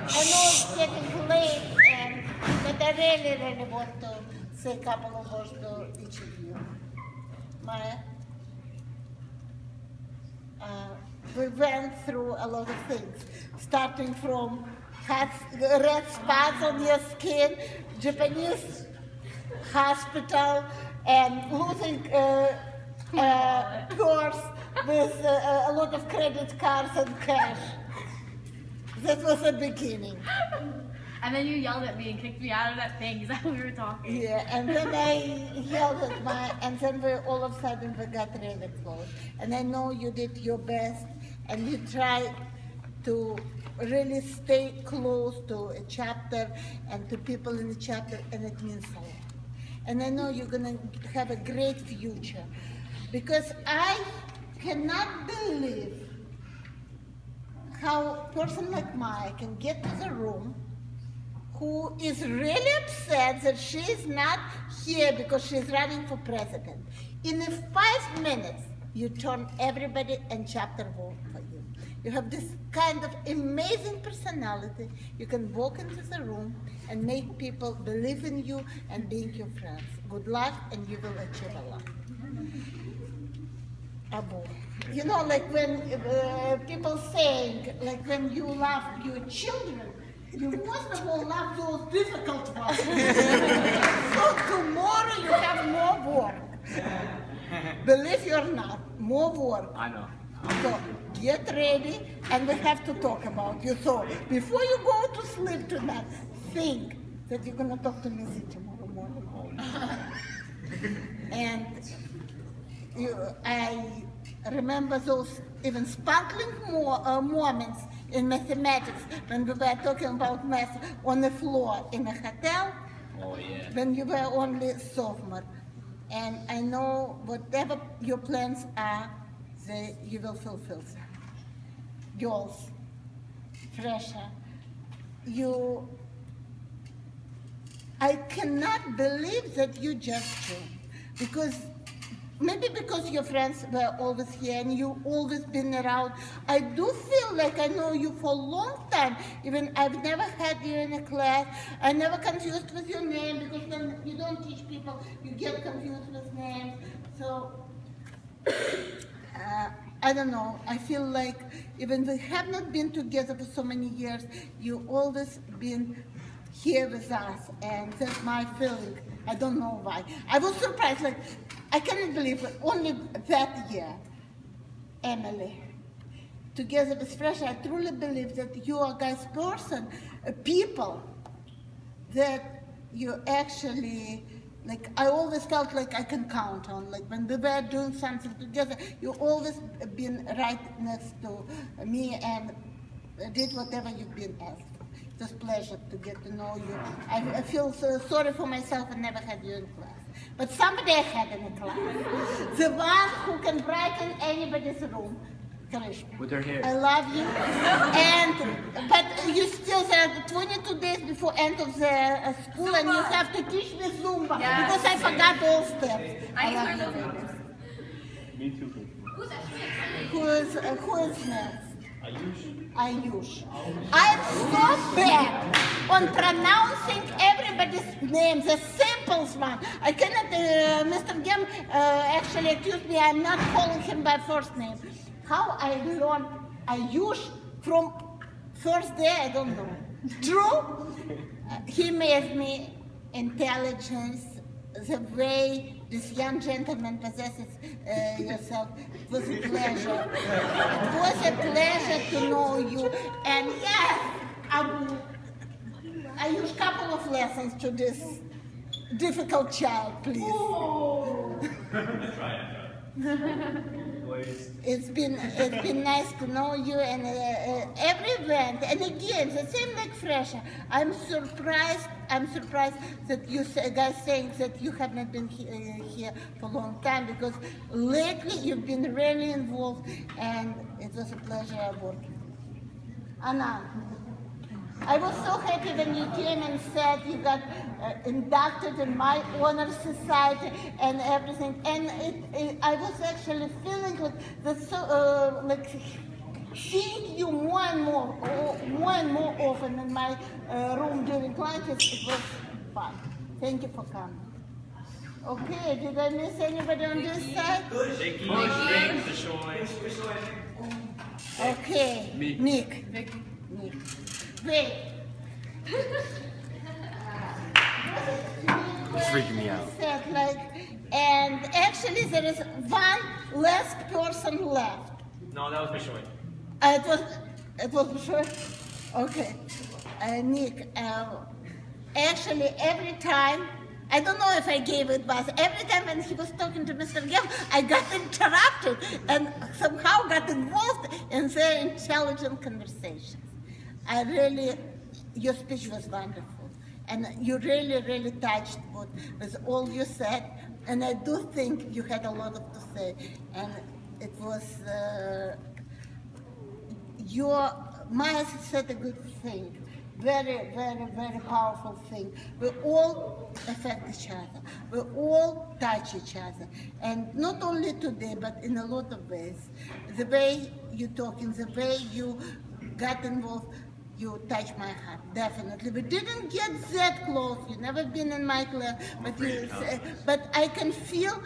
I know it's getting late, but I really want to say a couple of words to each of you. We went through a lot of things, starting from red spots on your skin, Japanese hospital, and losing purse with a lot of credit cards and cash. That was the beginning. And then you yelled at me and kicked me out of that thing because we were talking. Yeah, and then I yelled at and then all of a sudden we got really close. And I know you did your best, and you tried to really stay close to a chapter and to people in the chapter, and it means a lot. And I know you're going to have a great future, because I cannot believe how a person like Maya can get to the room who is really upset that she is not here because she's running for president. In 5 minutes, you turn everybody and chapter vote for you. You have this kind of amazing personality. You can walk into the room and make people believe in you and being your friends. Good luck, and you will achieve a lot. Abu. You know, like when people saying, like when you love your children, you most of all love those difficult ones. So tomorrow you have more work. Believe it or not, more work. I know. So get ready, and we have to talk about you. So before you go to sleep tonight, think that you're going to talk to me tomorrow morning. And I remember those even sparkling moments in mathematics when we were talking about math on the floor in a hotel. Oh, yeah. When you were only sophomore. And I know whatever your plans are, you will fulfill them. Girls, fresher, I cannot believe that you just joined, maybe because your friends were always here and you always been around. I do feel like I know you for a long time. Even I've never had you in a class. I never confused with your name, because when you don't teach people, you get confused with names. So, I don't know. I feel like even we have not been together for so many years, you always been here with us, and that's my feeling. I don't know why. I was surprised, like, I cannot believe it. Only that year, Emily, together with Fresh, I truly believe that you are guys person, people that you actually, like, I always felt like I can count on. Like when we were doing something together, you always been right next to me and did whatever you've been asked. It was a pleasure to get to know you. I feel so sorry for myself and never had you in class. But somebody I had in the class. The one who can brighten anybody's room. Karishma. With her hair. I love you. But you still have 22 days before end of the school, Zumba. And you have to teach me Zumba. Yes. Because I forgot all steps. I love you. Me too. Who is next? Ayush. I'm so bad on pronouncing everybody's name, the simplest one. I cannot, Mr. Gem actually accused me I'm not calling him by first name. How I learned Ayush from first day, I don't know. True, he made me intelligence, the way this young gentleman possesses yourself. It was a pleasure. It was a pleasure to know you. And yes, I use a couple of lessons to this difficult child, please. It's been nice to know you, and every event, and again, the same like Fresha. I'm surprised that you guys saying that you have not been here for a long time, because lately you've been really involved, and it was a pleasure working with you. Anna, I was so happy when you came and said you got inducted in my honor society and everything, and I was actually feeling like seeing you more and more often in my room during lunches, it was fun. Thank you for coming. Okay, did I miss anybody on this side? Okay, Nick. Wait. It's freaking me out. Said, and actually there is one last person left. No, that was Bishoy. It was Bishoy? Okay. Nick, actually every time, I don't know if I gave advice, every time when he was talking to Mr. Gavel, I got interrupted and somehow got involved in their intelligent conversations. Your speech was wonderful. And you really touched with all you said. And I do think you had a lot to say. And it was, Maya said a good thing. Very powerful thing. We all affect each other. We all touch each other. And not only today, but in a lot of ways. The way you talking, the way you got involved, you touched my heart, definitely. We didn't get that close. You've never been in my class, but I can feel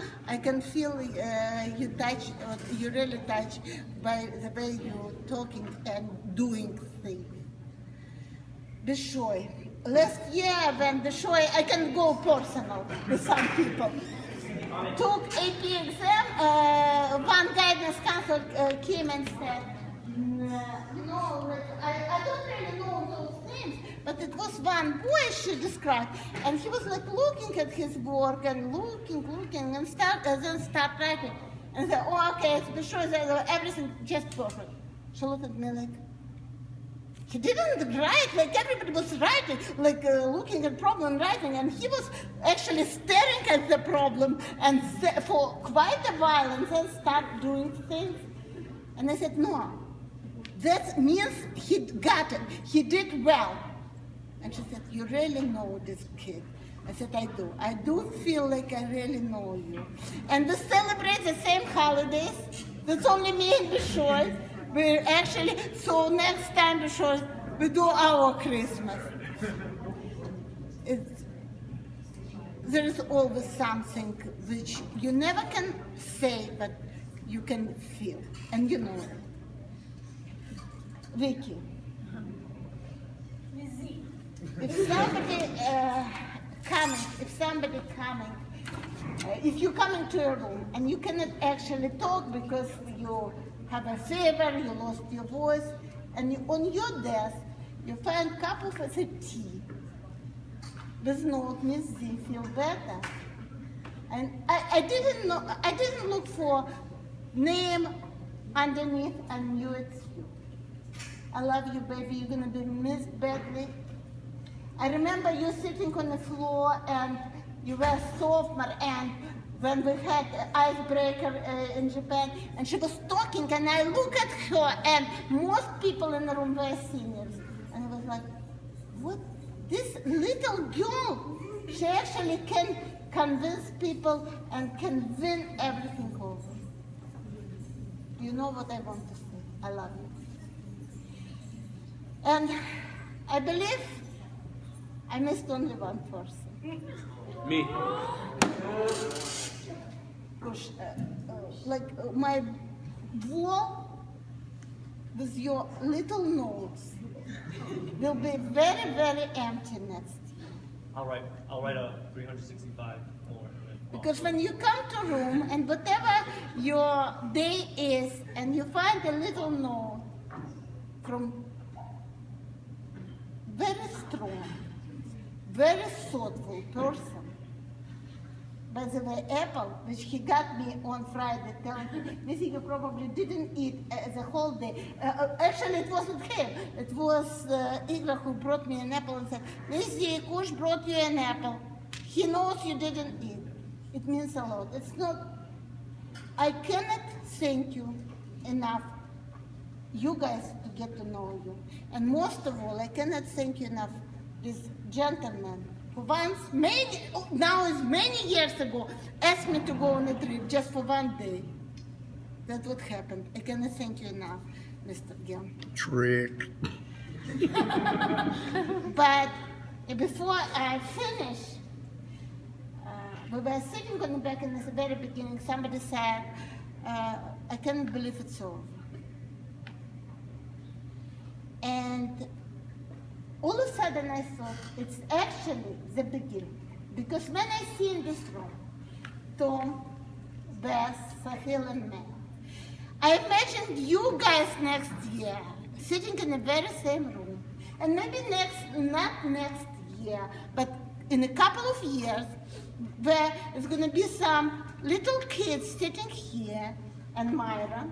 you touch. You really touch by the way you're talking and doing things. Bishoy. Last year when Bishoy, I can go personal with some people. Took AP exam. One guidance counselor came and said, no, I don't really know those names, but it was one boy she described, and he was looking at his work and looking, and then start writing, and said, oh, okay, it's Bishoy, everything just perfect. She looked at me like, he didn't write like everybody was writing, looking at problem writing, and he was actually staring at the problem and for quite a while, and then start doing things. And I said, no. That means he got it. He did well. And she said, you really know this kid. I said, I do. I do feel like I really know you. And we celebrate the same holidays. That's only me and Bishoy. We're actually, so next time, Bishoy, we do our Christmas. There is always something which you never can say, but you can feel. And you know it. Vicky, if somebody coming, if you're coming to a room and you cannot actually talk because you have a fever, you lost your voice, and on your desk you find a cup of tea with note, Miss Z, feel better. And I didn't look for name underneath and knew it's you. I love you, baby. You're going to be missed badly. I remember you sitting on the floor and you were sophomore, and when we had icebreaker in Japan, and she was talking, and I look at her, and most people in the room were seniors. And I was like, what? This little girl, she actually can convince people and can win everything over. You know what I want to say. I love you. And I believe I missed only one person. Me. My wall with your little notes will be very empty next year. I'll write a 365 more. Because when you come to room and whatever your day is, and you find a little note from very strong, very thoughtful person. By the way, Apple, which he got me on Friday, telling me, Missy, you probably didn't eat the whole day. Actually, it wasn't him. It was Igor who brought me an apple and said, Missy, Kush brought you an apple. He knows you didn't eat. It means a lot. It's not, I cannot thank you enough, you guys, to get to know you. And most of all, I cannot thank you enough, this gentleman who once, many years ago, asked me to go on a trip just for one day. That's what happened. I cannot thank you enough. Mr. Gil. Trick. But before I finish, we were sitting on the back in the very beginning. Somebody said, I can't believe it's over. And all of a sudden I thought, it's actually the beginning. Because when I see in this room, Tom, Beth, Sahil, and Mel, I imagined you guys next year sitting in the very same room. And maybe not next year, but in a couple of years, where there's going to be some little kids sitting here, and Myra.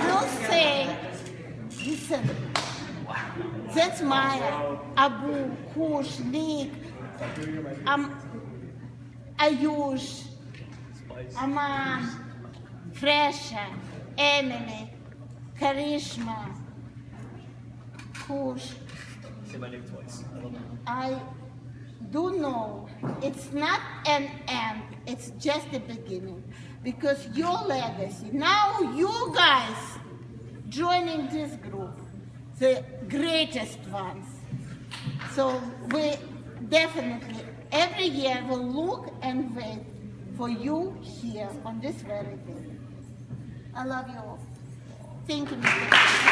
Will say, listen, that's Maya, Abu, Kush, Nick, Ayush, Aman, Fresha, Emily, Karishma, Kush. Say my name twice. I love you. I do know it's not an end, it's just the beginning. Because your legacy, now you guys joining this group, the greatest ones. So we definitely, every year will look and wait for you here on this very day. I love you all. Thank you, Mr.